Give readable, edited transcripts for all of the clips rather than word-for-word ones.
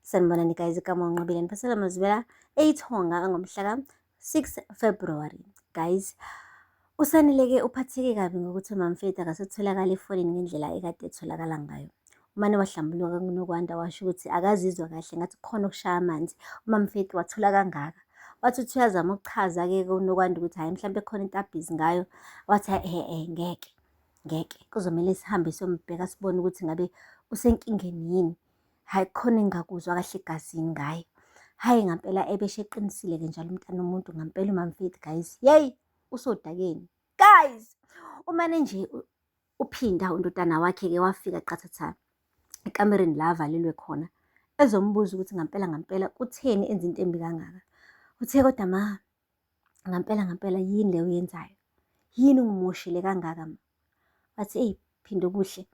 Sanibonani guys, igama uNqobile niphathela Mazibela eYithonga ngomhla ka-6 February. Guys, uSanele-ke uphatheke kabi ngokuthi uMamFethu akasetholakala efonini ngendlela ekade etholakala ngayo. Umane wahlambuluka kuNokwanda washo ukuthi akazizwa kahle ngathi kukhona okushaya amanzi. UMamFethu wathula kangaka. Wathi uthi uyazama ukuchaza-ke kuNokwanda ukuthi hayi mhlawumbe khona into abhizi ngayo. Wathi ngeke kuzomele sihambe siyombheka sibone ukuthi ngabe usenkingeni yini. Hayi khona engingakuzwa kahle egazini ngayo. Hayi ngampela ebeshe eqinisile-ke njalo umntana womuntu ngampela uMamFethu guys. Yeyi usodakeni. Guys, umane nje uphinda undodana wakhe-ke wafika qathatha ekamereni la avalelwe khona. Ezombuza ukuthi ngampela kutheni enza into embi kangaka. Uthe kodwa ma, ngampela yini le uyenzayo? Yini ungimoshile kangaka ma? Wathi eyi Phinde kuhle,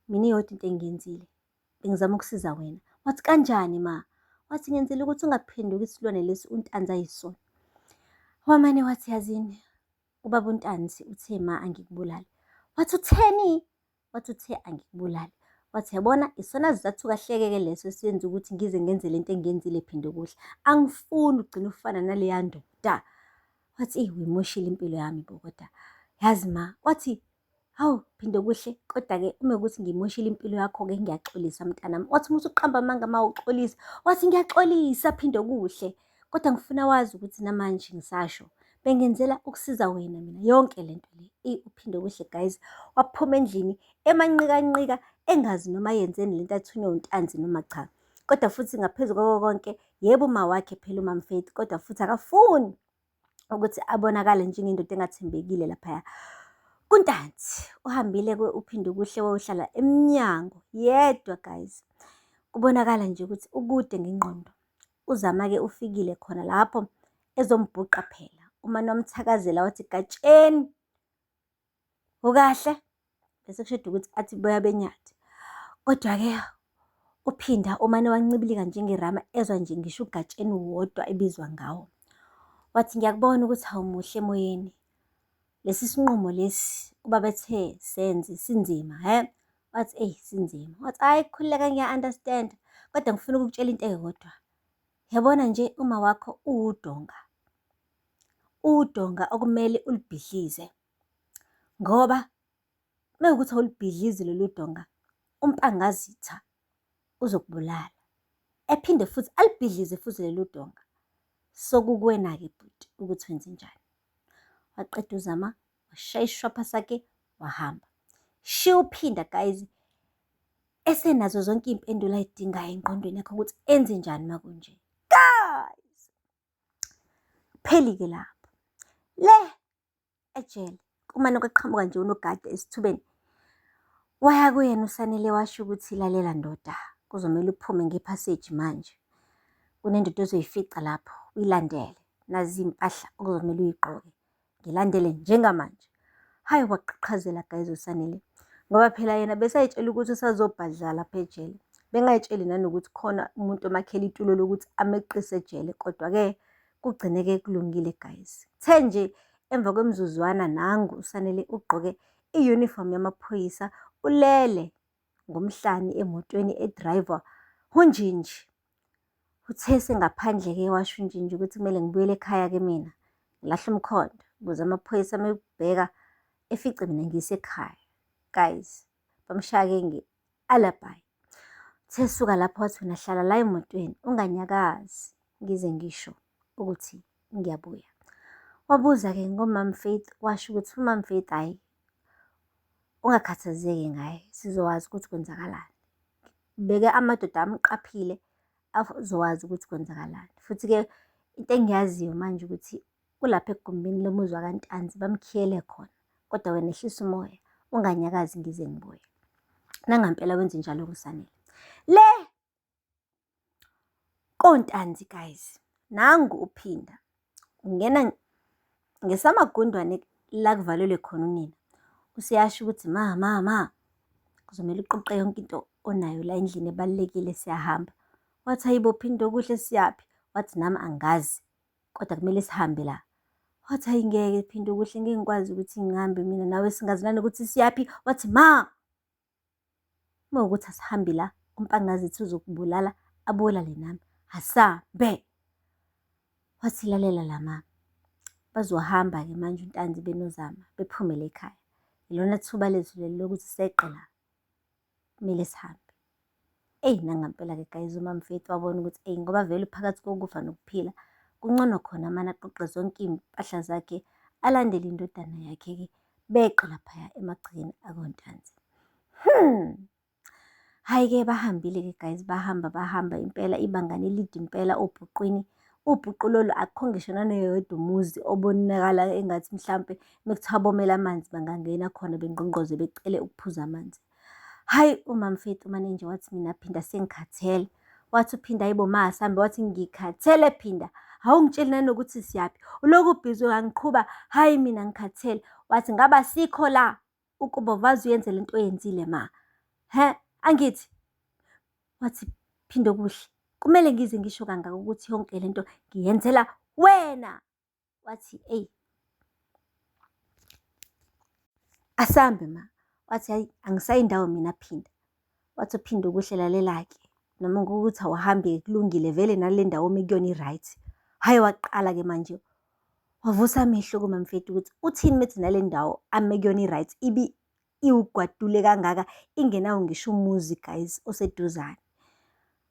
mina iyodwa into engiyenzile. Bengizama ukusiza wena. Wathi kanjani ma? Wathi ngenzela ukuthi ungaphenduki isilwane lesi uNtanzi ayisona. Wamane wathi yazini, ubaba uNtanzi uthe ma angikubulali. Wathi utheni? Wathi uthe angikubulali. Wathi yabona isona sizathu kahleke-ke leso esiyenza ukuthi ngize ngenze lento engiyenzile Phinde kuhle. Angifuni ugcine ufana naleya ndoda. Wathi uyimoshile impilo yami bo kodwa. Yazi ma, wathi hawu Phinde kuhle, kodwa-ke uma ukuthi ngiyimoshile impilo yakho-ke ngiyaxolisa mntanami. Wathi musu uqamba amanga ma uxolisa. Wathi ngiyaxolisa Phinde kuhle, kodwa ngifuna wazi ukuthi namanje ngisasho bengenzela ukusiza wena mina yonke lento le. uPhinde kuhle guys waphuma endlini emanqikanqika engazi noma yenzeni lento athunywe uNtanzi noma cha. Kodwa futhi ngaphezu kwako konke, yebo uma wakhe phela uMamFethu, kodwa futhi akafuni ukuthi abonakale njengendoda engathembekile laphaya kuNtanzi. Uhambile-ke uPhinde kuhle wayohlala emnyango yedwa guys. Kubonakala nje ukuthi ukude ngengqondo. Uzama-ke ufikile khona lapho ezombhuqa phela. Umane wamthakazela wathi gatsheni, ukahle? Bese kushoda ukuthi athi boya benyathi. Kodwa-ke uPhinda umane wancibilika njengerama ezwa nje ngisho ugatsheni wodwa ebizwa ngawo. Wathi ngiyakubona ukuthi awumuhle emoyeni. Lesi sinqumo lesi ubaba ethe senze sinzima Wathi sinzima. Wathi hayi khululeka ngiya-understand, kodwa ngifuna ukukutshela into eyodwa. Yabona nje uma wakho uwudonga. Udonga okumele ulibhidlize. Ngoba mekuwukuthi awulibhidlizi lolu donga, umpangazitha uzokubulala. Ephinde futhi alibhidlize futhi lolu donga. Sokukuwena-ke bhuti ukuthi wenze njani. Waqeda uzama, washaya ishwapha sakhe, wahamba. Shiya uPhinda guys esenazo zonke iy'mpendulo ay'dingayo engqondweni yakhe ukuthi enze njani makunje. Guys, pheli-ke lapho. Le ejele kumane kwaqhamuka nje unogada esithubeni. Waya kuyena uSanele washo ukuthi lalela ndoda, kuzomele uphume ngephaseji manje. Kunendoda ozoyifica lapho, uyilandele. Nazi iy'mpahla okuzomele uyigqoke. Ngilandele njengamanje. Hayi waqhaqhazela guys uSanele. Ngoba phela yena besayitshela ukuthi usazobhadla lapha ejele. Bengayitsheli nanokuthi khona umuntu omakhela itulo lokuthi ameqise ejele. Kodwa-ke kugcine-ke kulungile guys. Kuthe nje emva kwemzuzwana nangu uSanele ugqoke i-uniform yamaphoyisa. Ulele ngomhlane emotweni edrayiva uNjinji. Uthe sengaphandle-ke washo uNjinji ukuthi kumele ngibuyele ekhaya-ke mina. Ngilahle umkhondo ukuze amaphoyisa mekubheka efice mina ngisekhaya. Guys, bamshaya-ke nge-alibi. Uthe suka lapho wathi wena hlala la emotweni unganyakazi ngize ngisho ukuthi ngiyabuya. Wabuza-ke ngoMamFethu washo ukuthi uMamFethu hayi ungakhathazeki ngaye, sizowazi ukuthi kwenzakalani. Beke amadoda amqaphile azowazi ukuthi kwenzakalani. Futhi-ke into engiyaziyo manje ukuthi kulapha egumbini lomuzi wakaNtanzi bamkhiyele khona. Kodwa wena ehlisa umoya, unganyakazi ngize ngibuye. Nangampela wenze njalo kuSanele. Le koNtanzi guys, nangu uPhinda ungena ngesamagundwane la kuvalelwe khona unina. Useyasho ukuthi ma kuzomele uqoqe yonke into onayo la endlini ebalulekile siyahamba. Wathi hayibo Phinde kuhle siyaphi? Wathi nami angazi, kodwa kumele sihambe la. Wathi hayi ngeke Phinde kuhle ngeke ngikwazi ukuthi ngihambe mina nawe singazi nanokuthi siyaphi. Wathi ma, uma ukuthi asihambi la umpangazithi uzokubulala abulale nami, asambe. Wathi lalela lama, bazohamba-ke manje uNtanzi benozama bephumele ekhaya. Ilona thuba lethu leli lokuthi seqe la, kumele sihambe. Nangampela-ke guys, uMamFethu wabona ukuthi ngoba vele phakathi kokufa nokuphila, kungcono khona manje aqoqe zonke iy'mpahla zakhe, alandele indodana yakhe-ke, beqe laphaya emagcekeni akoNtanzi. Hhayi-ke bahambile-ke guys, bahamba impela ibangane elide impela obhuqwini. Ubhuqu lolu akukho ngisho naneyodwa umuzi obonakala engathi mhlampe mekuthiwa bomele amanzi bangangena khona bengqongqoze becele ukuphuza amanzi. Hhayi, uMamFethu umane nje wathi mina phinda sengikhathele. Wathi uphinda yibo mahasambe, wathi ngikhathele phinda. Awungitsheli nanokuthi siyaphi, ulokhu ubhizi wangiqhuba, hhayi mina ngikhathele. Wathi ngaba sikho la ukuba vaze uyenze lento oyenzile ma. Angithi? Wathi phinde kuhle, kumele ngize ngisho kangaka ukuthi yonke lento ngiyenzela wena. Wathi asambe ma. Wathi hhayi angisayindawo mina phinda. Wathi uphinde kuhle lalela-ke, noma ngokuthi awuhambi kulungile vele nale ndawo mekuyona i-right. Hhayi waqala-ke manje wavusa amehlo kuMamFethu ukuthi uthini methi nale ndawo amekuyona i-right iwugwadule kangaka ingenawo ngisho umuzi guys oseduzane.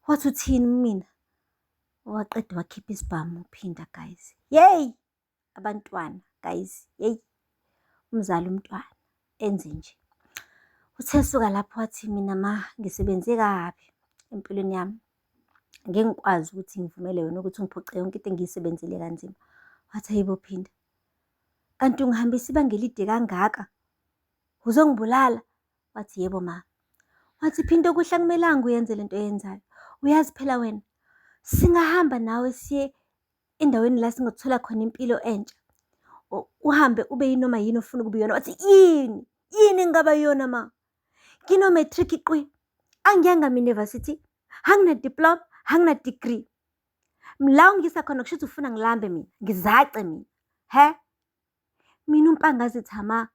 Wathi uthini mina? Waqeda wakhipha isibhamu uphinda guys. Yeyi abantwana guys, yeyi umzali umntwana enze nje. Uthe suka lapho wathi mina ma ngisebenze kabi empilweni yami, ngeke ngikwazi ukuthi ngivumele wena ukuthi ngiphoce yonke into engiyisebenzele kanzima. Wathi hayibo phinda, kanti ungihambisa ibanga elide kangaka, uzongibulala? Wathi yebo ma. Wathi phinda kuhle akumelanga uyenze lento oyenzayo. Uyazi phela wena singahamba nawe siye endaweni la singathola khona impilo entsha, uhambe ube yinoma yini ofuna ukuba iyona. Wathi yini engaba yona ma? Ngino-matric qwi, angiyanga university, angina diploma, angina degree. La ungisa khona kusho ukuthi ufuna ngilambe mina, ngizace mina. Mina uMpangazi Thama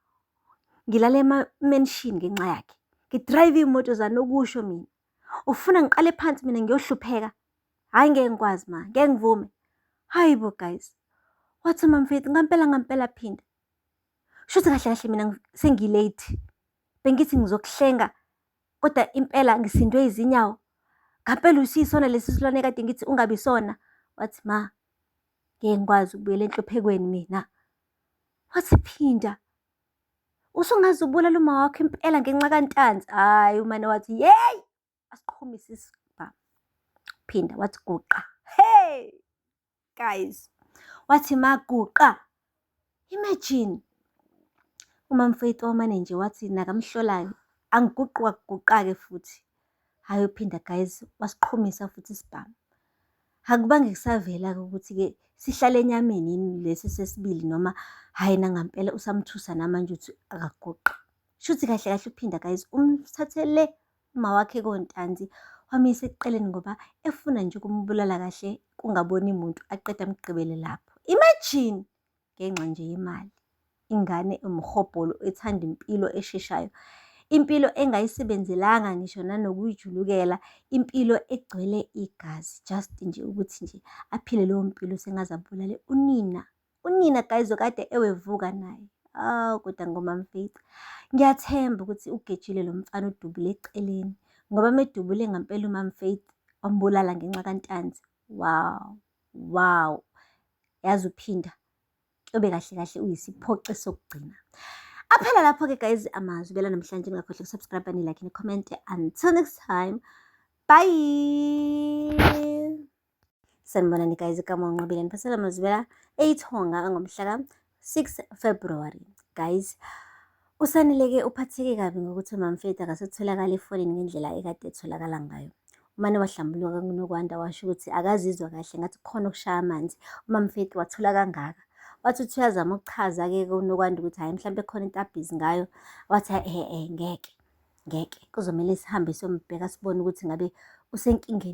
ngilala ema-mansion ngenxa yakhe, ngidrayive iy'moto zanokusho mina. Ufuna ngiqale phansi mina ngiyohlupheka? Hhayi ngeke ngikwazi ma, ngeke ngivume. Hayi bo guys. Wathi uMamFethu ngampela phinda, shuthi kahle kahle mina sengi-late, bengithi ngizokuhlenga kodwa impela ngisindwe izinyawo. Ngampela usiyisona lesi silwane kade ngithi ungabi sona. Wathi ma ngeke ngikwazi ukubuyela enhluphekweni mina. Wathi phinda, usungaze ubulala uma wakho impela ngenxa kaNtanzi? Hhayi umane wathi yeyi asiqhumise isibhamu. Phinda wathi guqa. Guys, wathi maguqa. Imagine uMamFethu wamane nje wathi nakamhlolayo angiguqi wakuguqa-ke futhi. Hhayi uphinda guys, wasiqhumisa futhi isibhamu. Akubange kusavela-ke ukuthi-ke sihlale enyameni yini lesi sesibili noma hhayi nangampela usamthusa namanje uthi akaguqi. Shuthi kahle kahle uphinda guys umthathele uma wakhe koNtanzi wamisa eqeleni ngoba efuna nje ukumbulala kahle kungaboni muntu aqeda amgqibele lapho. Imagine ngenxa nje yemali. Ingane umhobholo ethanda impilo esheshayo, impilo engayisebenzelanga ngisho nanokuyijulukela, impilo egcwele igazi, just nje ukuthi nje aphile leyo mpilo sengaze abulale unina guys okade ewevuka naye. Kodwa ngoMamFethu ngiyathemba ukuthi ugejile lo mfana udubule eceleni, ngoba medubule ngampela uMamFethu wambulala ngenxa kaNtanzi. Wow, yazi uphinda kube kahle kahle uyisiphoqi sokugcina. Aphela lapho-ke guys amazwi bela namhlanje, ningakhohlwa ukusubscribe ni-like ni-comment. Until next time, bye. Sanibonani guys, igama uNqobile Phasela Mazibela eithonga ngomhla ka-6 February. Guys, usaneleke uphatheke kabi ngokuthi uMamFethu akasetholakala efonini ngendlela ekade etholakala ngayo. Umane wahlambuluka kuNokwanda washo ukuthi akazizwa kahle ngathi kukhona okushaya amanzi. uMamFethu wathola kangaka. Wathi uthi uyazama ukuchaza-ke kuNokwanda ukuthi hhayi mhlawumbe khona into abhizi ngayo. Wathi ngeke kuzomele sihambe siyombheka sibone ukuthi ngabe usenkingeni.